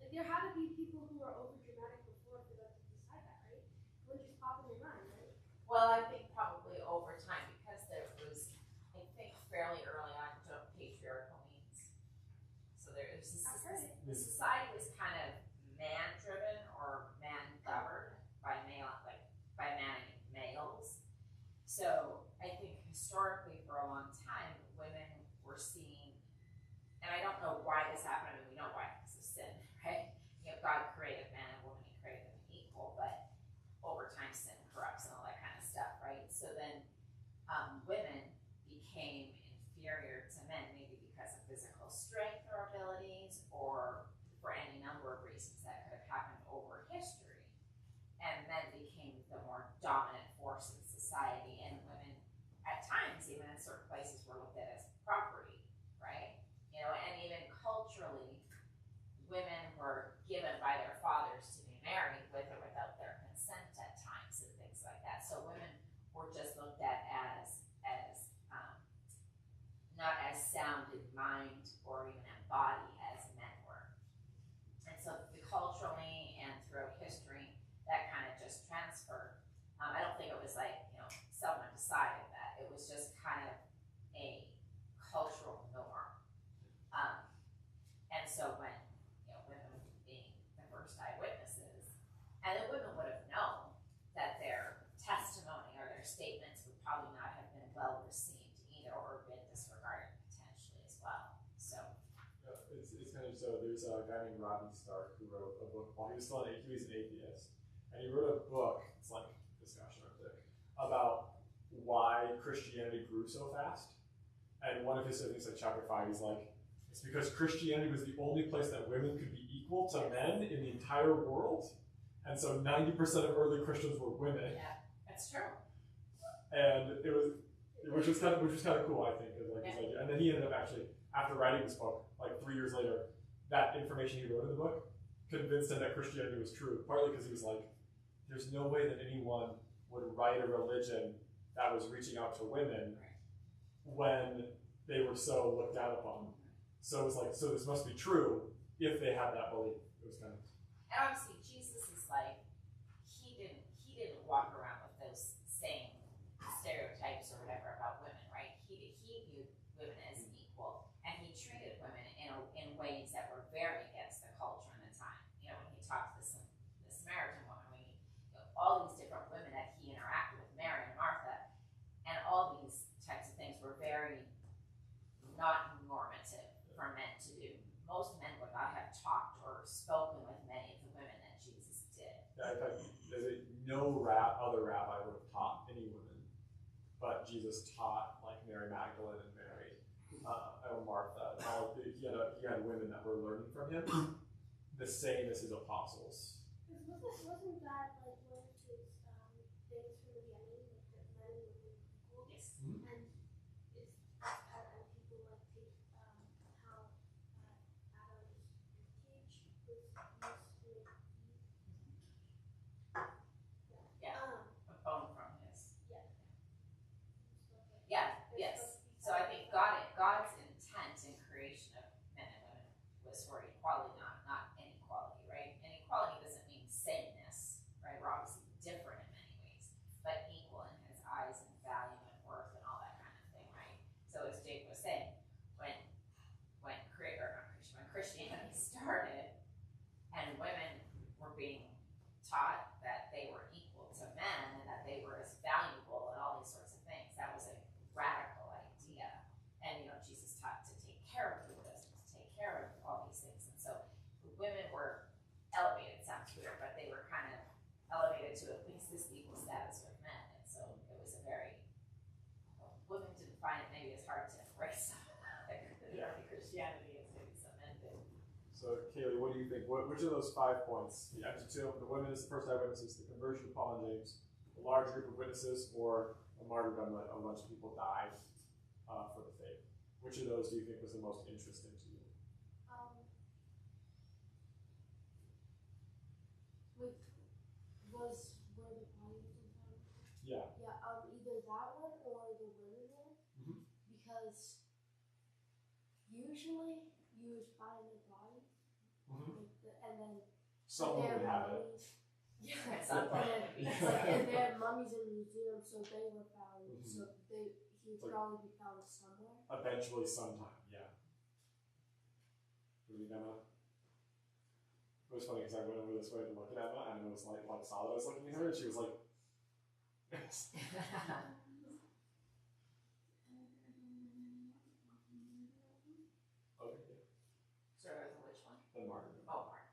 Like there had to be people who were overdramatic before for them to decide that, right? It would just pop in their mind, right? Well, I think probably over time, because there was, I think fairly early on, you know what patriarchal means. So there was I've heard it. the society was kind of man-driven or man-governed by males. So I think historically for a long time, women were seen, and I don't know why this happened. I mean, we know why, because of sin, right? God created man and woman, he created them equal, but over time sin corrupts and all that kind of stuff, right? So then women became inferior to men, maybe because of physical strength or abilities, or for any number of reasons that could have happened over history. And men became the more dominant force in society, and women, at times, even in certain places, were looked at as property, right? And even culturally, women were given by their fathers to be married with or without their consent at times and things like that. So women were just looked at as not as sound body as men were. And so culturally and throughout history, that kind of just transferred. I don't think it was like, someone decided that. It was just kind of a cultural norm. And so when, women being the first eyewitnesses, and the women would have known that their testimony or their statements would probably not have been well received either, or been disregarded potentially as well. So it's kind of so. There's a guy named Rodney Stark who wrote a book while he was still he was an atheist, and he wrote a book. It's like discussion article about why Christianity grew so fast. And one of his things, like chapter 5, he's like, it's because Christianity was the only place that women could be equal to men in the entire world. And so 90% of early Christians were women. yeah, that's true. And which was kind of cool, I think. Like his idea. And then he ended up actually, after writing this book, like 3 years later, that information he wrote in the book convinced him that Christianity was true. Partly because he was like, there's no way that anyone would write a religion that was reaching out to women when they were so looked down upon. So it was like, so this must be true if they had that belief. It was kind of. And obviously, Jesus is like, he didn't walk around with those same stereotypes or whatever about women, right? He viewed women as equal, and he treated women in ways that were very against the culture and the time. When he talked to the Samaritan woman, all these different women that he interacted with, Mary and Martha, and all these types of things were very not normative for men to do. Most men would not have talked or spoken with many of the women that Jesus did. Yeah, in fact, no other rabbi would have taught any women, but Jesus taught like Mary Magdalene and Mary and Martha. And he had women that were learning from him, the same as his apostles. Wasn't that like one of his things from the beginning, that men and women were equal? Yes. Mhm. And it's and people like take how Adam's cage was used to make Eve. Yeah. A bone from his. Yeah. Yeah. Yes. So I think God's intent in creation of men and women was for equality, not inequality, right? And equality doesn't mean sameness, right? We're obviously different in many ways, but equal in his eyes and value and worth and all that kind of thing, right? So as Jake was saying, when Christianity started and women were being taught that they were equal to men and that they were as valuable and all these sorts of things, that was a radical idea. And Jesus taught to take care of the widows and to take care of all these things. And so women were elevated, sounds weird, but they were kind of elevated to at least this equal status with men. And so it was a very, women didn't find it maybe as hard to embrace early Christianity as maybe some men did. So, Kaylee, what do you think? Which of those 5 points, the attitude of the women as the first eyewitnesses, the conversion of Paul and James, a large group of witnesses, or a martyrdom that a bunch of people died for the faith? Which of those do you think was the most interesting to you? Was where the bodies and time? Yeah. Yeah, either that one or the women one. Mhm. Because usually you would find the bodies, and then Someone their would have it. mummies. Yeah, At and some point. and their mummies in the museum, so they were found. Mhm. So he would Like- probably be found somewhere. Eventually, sometime, yeah. Were you gonna? It was funny because I went over this way to look at Emma, and it was like saw that I was looking at her, and she was like, okay, So which one? the martyrdom. Oh, Mark.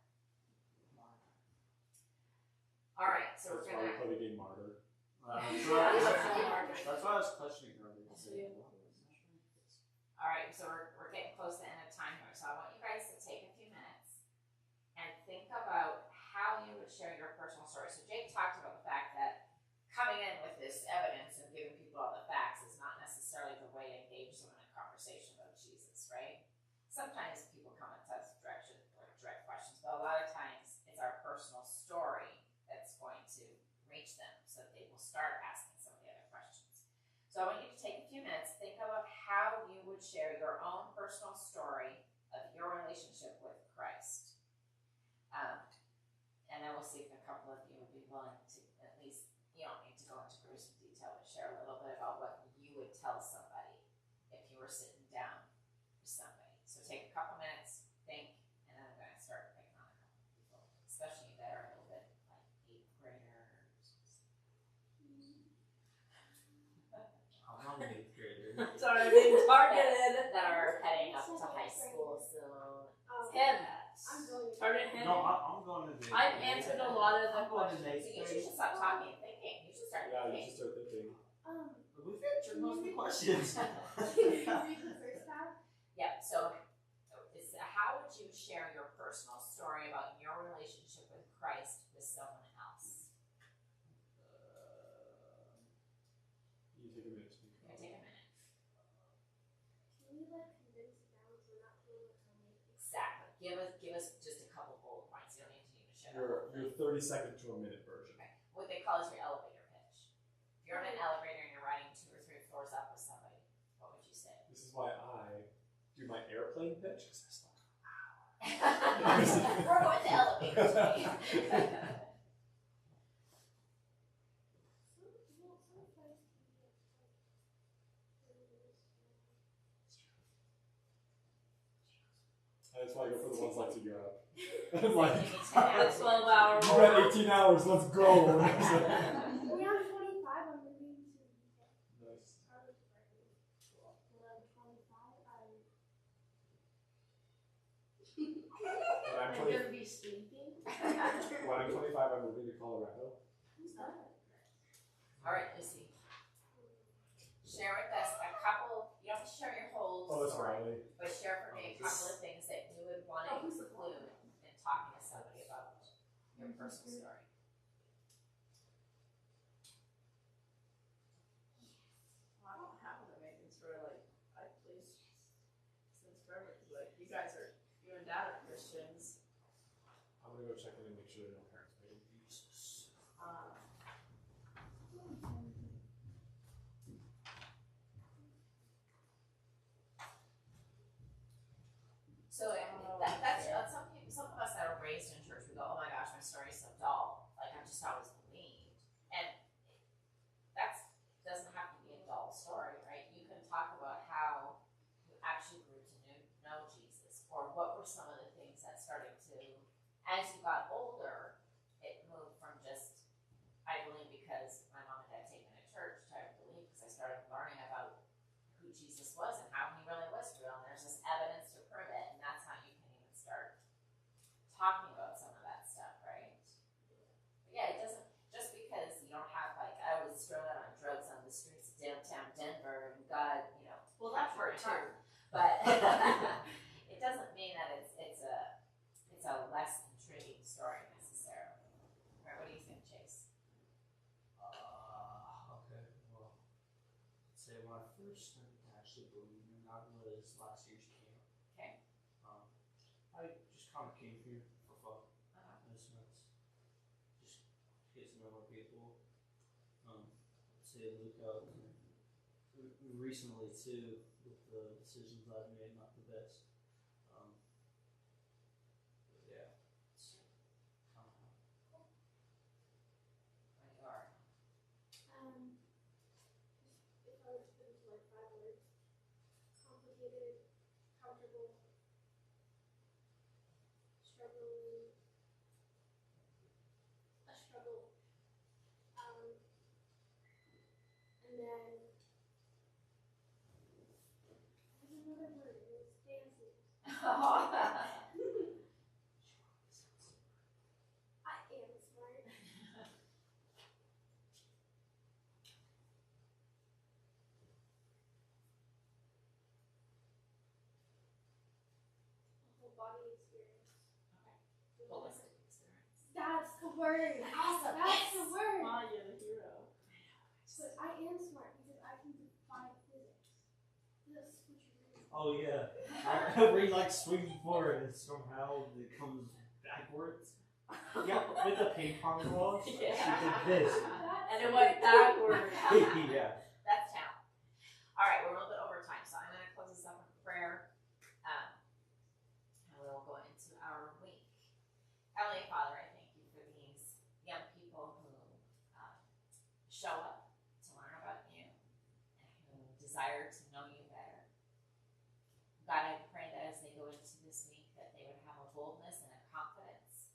All right, so That's we're why we gonna. play the game Martyr. That's why I was questioning earlier. All right, so we're getting close to the end of time here, so I want you guys to take a few minutes and think about how you would share your personal story. So Jake talked about the fact that coming in with this evidence and giving people all the facts is not necessarily the way to engage them in a conversation about Jesus, right? Sometimes people come and us direct questions, but a lot of times it's our personal story that's going to reach them so that they will start asking some of the other questions. So I want you to take a few minutes, think about how you would share your own personal story of your relationship with Christ. And then we'll see if a couple of you would be willing to at least, you don't need to go into gruesome detail, but share a little bit about what you would tell somebody if you were sitting down with somebody. So take a couple minutes, think, and then I'm going to start picking on a couple of people, especially that are a little bit like 8th graders. I'm not an 8th grader. Sorry, being targeted. That are heading up to high school soon. Him. I'm going to Target him. No, I'm going to the. I've answered a lot of the I'm going to questions. the So you should stop talking and thinking. You should start Yeah, you thinking. should start thinking. We've answered most of the questions. Can you read the first half? Yep. So, how would you share your personal story about your relationship with Christ with someone else? You take a minute to think. It's gonna take a minute. Can you like condense it down so we're not feeling like I'm making Exactly. Give us just a couple bullet points. You don't need to even share. Your 30-second to a minute version. Okay. What they call is your elevator pitch. If you're in an elevator and you're riding 2 or 3 floors up with somebody, what would you say? This is why I do my airplane pitch, because I start. We're going to elevator today. That's why I go for the ones like to Europe. It's like, The 12-hour you got 18 hours, let's go. When I'm 25, I'm moving to the UK. Nice. I live in Berkeley. When I'm 25, When I'm I'm 20 gonna be sleeping. when I'm 25, I'm moving to Colorado. Who's that? All right, Lucy. Share with us a couple. You don't have to share your whole Oh, that's story, Riley. but share for me a couple of things that you would want to include in talking to somebody about your personal story. I don't have an amazing story. Like, I please, since forever, 'cause, like, you guys are, you and Dad are Christians. I'm gonna go check in and make sure there are no parents waiting. So that's some people, some of us that are raised in church, we go, oh my gosh, my story's so dull. Like I've just always believed, and that doesn't have to be a dull story, right? You can talk about how you actually grew to know Jesus, or what were some of the things that started to, as you got older, it moved from just I believe because my mom and dad take me to church to I believe because I started learning about who Jesus was and how he really was real, and there's this evidence to prove it, and that's how you can even start talking about some of that stuff, right? But yeah, it doesn't, just because you don't have like, I was thrown out on drugs on the streets of downtown Denver and God, you know, Well, that's for pretty too, but it doesn't mean that it's a less intriguing story necessarily. Right, what do you think, Chase? Okay, well, let's say when I first started to actually believe in God was last year's camp. Okay. I just kind of came here for fun. Uh-huh. Just get to know more people. Let's say look out. Recently too, with the decisions I've made, not the best. But yeah, it's kind of Where you are. If I were to put into like 5 words, complicated, comfortable, struggling, a struggle, and then there's another word, it was dancing. I am smart. A whole body experience. Holistic experience. That's the word. Awesome. That's the Yes. word. Ma, you're the hero. But I am smart because I can defy physics. That's what you mean. Oh yeah, where he like swings forward and somehow it comes backwards. Yeah, with the ping pong ball, she did this. And it went backwards. Yeah. That's talent. All right, we're a little bit over time, so I'm going to close this up with prayer. And we'll boldness and a confidence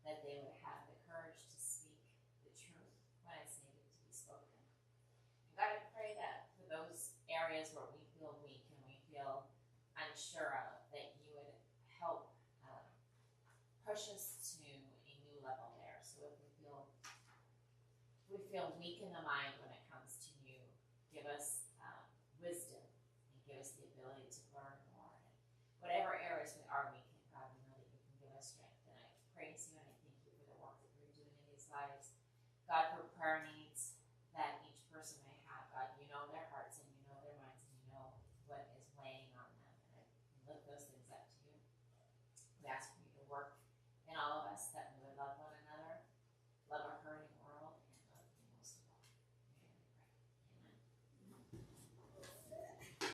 that they would have the courage to speak the truth when it's needed to be spoken. And God, I pray that for those areas where we feel weak and we feel unsure of, that you would help push us to a new level there. So if we feel weak in the mind when it comes to you, give us wisdom and give us the ability to learn more. And whatever areas we are weak in, God, we know that you can give us strength. And I praise you and I thank you for the work that you're doing in these lives. God, for prayer needs.